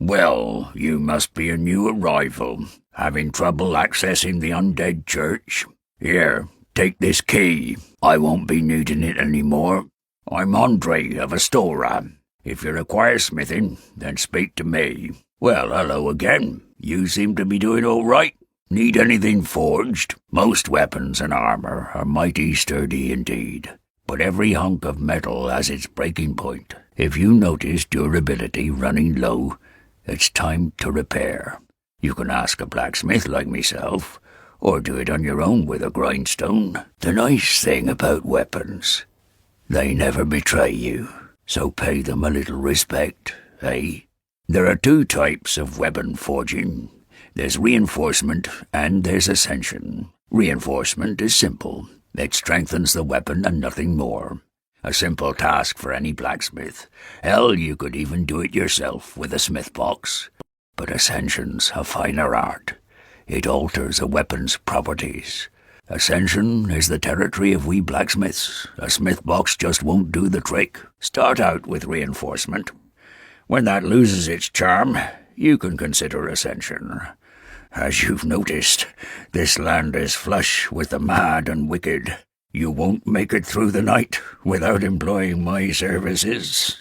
Well, you must be a new arrival, having trouble accessing the undead church. Here, take this key. I won't be needing it anymore. I'm Andre of Astora. If you require smithing, then speak to me. Well, hello again. You seem to be doing all right. Need anything forged? Most weapons and armor are mighty sturdy indeed, but every hunk of metal has its breaking point. If you notice durability running low, it's time to repair. You can ask a blacksmith like myself, or do it on your own with a grindstone. The nice thing about weapons, they never betray you, so pay them a little respect, eh? There are two types of weapon forging. There's reinforcement and there's ascension. Reinforcement is simple. It strengthens the weapon and nothing more. A simple task for any blacksmith. Hell, you could even do it yourself with a smith box. But ascension's a finer art. It alters a weapon's properties. Ascension is the territory of we blacksmiths. A smith box just won't do the trick. Start out with reinforcement. When that loses its charm, you can consider ascension. As you've noticed, this land is flush with the mad and wicked. You won't make it through the night without employing my services.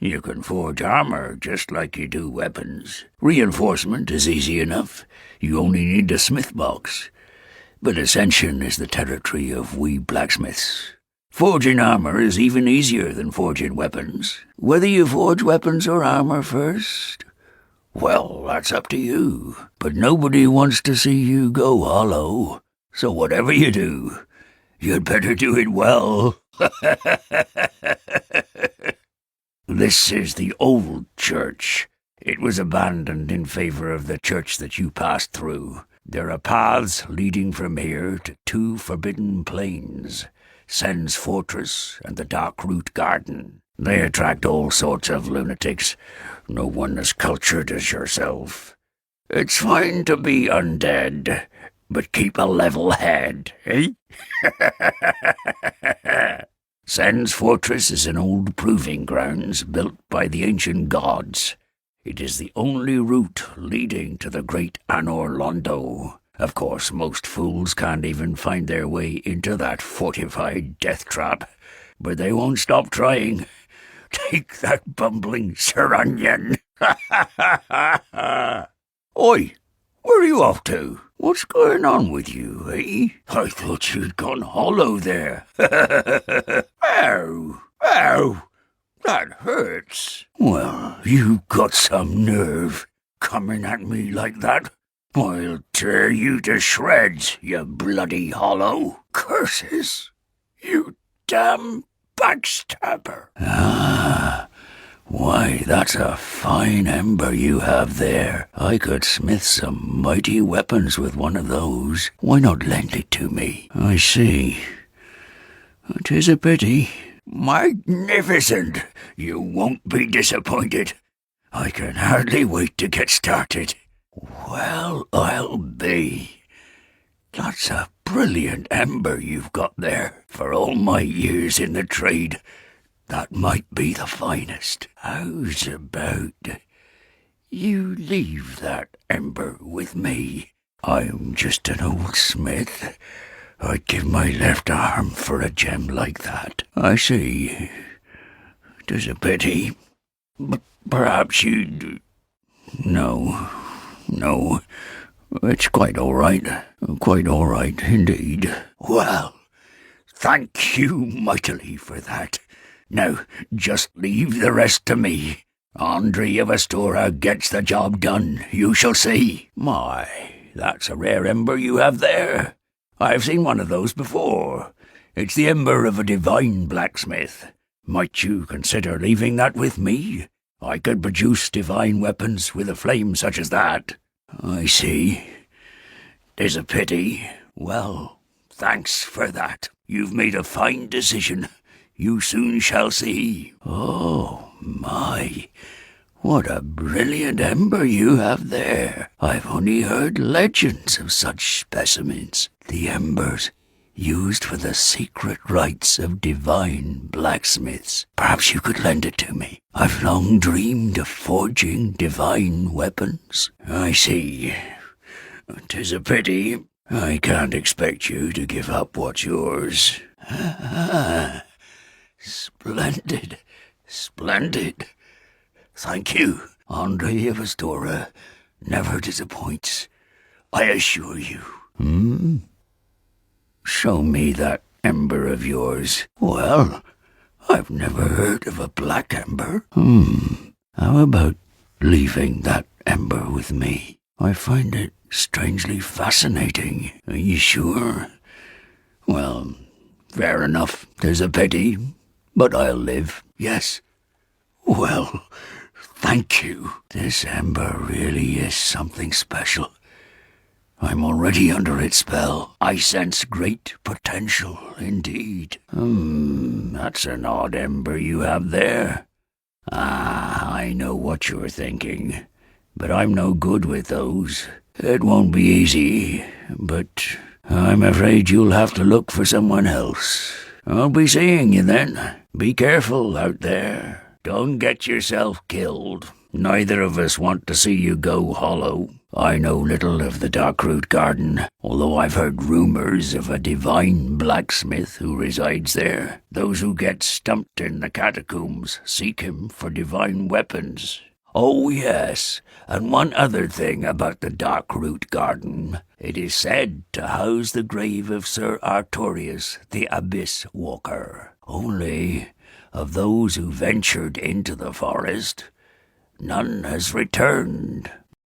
You can forge armor just like you do weapons. Reinforcement is easy enough. You only need a smith box. But ascension is the territory of we blacksmiths. Forging armor is even easier than forging weapons. Whether you forge weapons or armor first, well, that's up to you. But nobody wants to see you go hollow. So whatever you do, you'd better do it well. This is the old church. It was abandoned in favor of the church that you passed through. There are paths leading from here to two forbidden plains. Sen's Fortress and the Darkroot Garden. They attract all sorts of lunatics, no one as cultured as yourself. It's fine to be undead, but keep a level head, eh? Sen's Fortress is an old proving grounds built by the ancient gods. It is the only route leading to the great Anor Londo. Of course, most fools can't even find their way into that fortified death trap, but they won't stop trying. Take that bumbling Sir Onion. Oi, where are you off to? What's going on with you, eh? I thought you'd gone hollow there. Ow, ow, that hurts. Well, you've got some nerve, coming at me like that. I'll tear you to shreds, you bloody hollow. Curses! You damn backstabber! Ah, why, that's a fine ember you have there. I could smith some mighty weapons with one of those. Why not lend it to me? I see. 'Tis a pity. Magnificent! You won't be disappointed. I can hardly wait to get started. Well, I'll be. That's a brilliant ember you've got there. For all my years in the trade, that might be the finest. How's about you leave that ember with me? I'm just an old smith. I'd give my left arm for a gem like that. I see. 'Tis a pity. But perhaps you'd... No, it's quite all right. Quite all right, indeed. Well, thank you mightily for that. Now, just leave the rest to me. Andre of Astora gets the job done, you shall see. My, that's a rare ember you have there. I've seen one of those before. It's the ember of a divine blacksmith. Might you consider leaving that with me? I could produce divine weapons with a flame such as that. I see. 'Tis a pity. Well, thanks for that. You've made a fine decision. You soon shall see. Oh, my. What a brilliant ember you have there. I've only heard legends of such specimens. The embers used for the secret rites of divine blacksmiths. Perhaps you could lend it to me. I've long dreamed of forging divine weapons. I see. 'Tis a pity. I can't expect you to give up what's yours. Splendid. Splendid. Thank you. Andre of Astora never disappoints, I assure you. Show me that ember of yours. Well, I've never heard of a black ember. How about leaving that ember with me? I find it strangely fascinating. Are you sure? Well, fair enough. 'Tis a pity, but I'll live. Yes. Well, thank you. This ember really is something special. I'm already under its spell. I sense great potential indeed. That's an odd ember you have there. I know what you're thinking, but I'm no good with those. It won't be easy, but I'm afraid you'll have to look for someone else. I'll be seeing you then. Be careful out there. Don't get yourself killed. Neither of us want to see you go hollow. I know little of the Darkroot Garden, although I've heard rumors of a divine blacksmith who resides there. Those who get stumped in the catacombs seek him for divine weapons. Oh, yes, and one other thing about the Darkroot Garden. It is said to house the grave of Sir Artorius, the Abyss Walker. Only, of those who ventured into the forest, none has returned.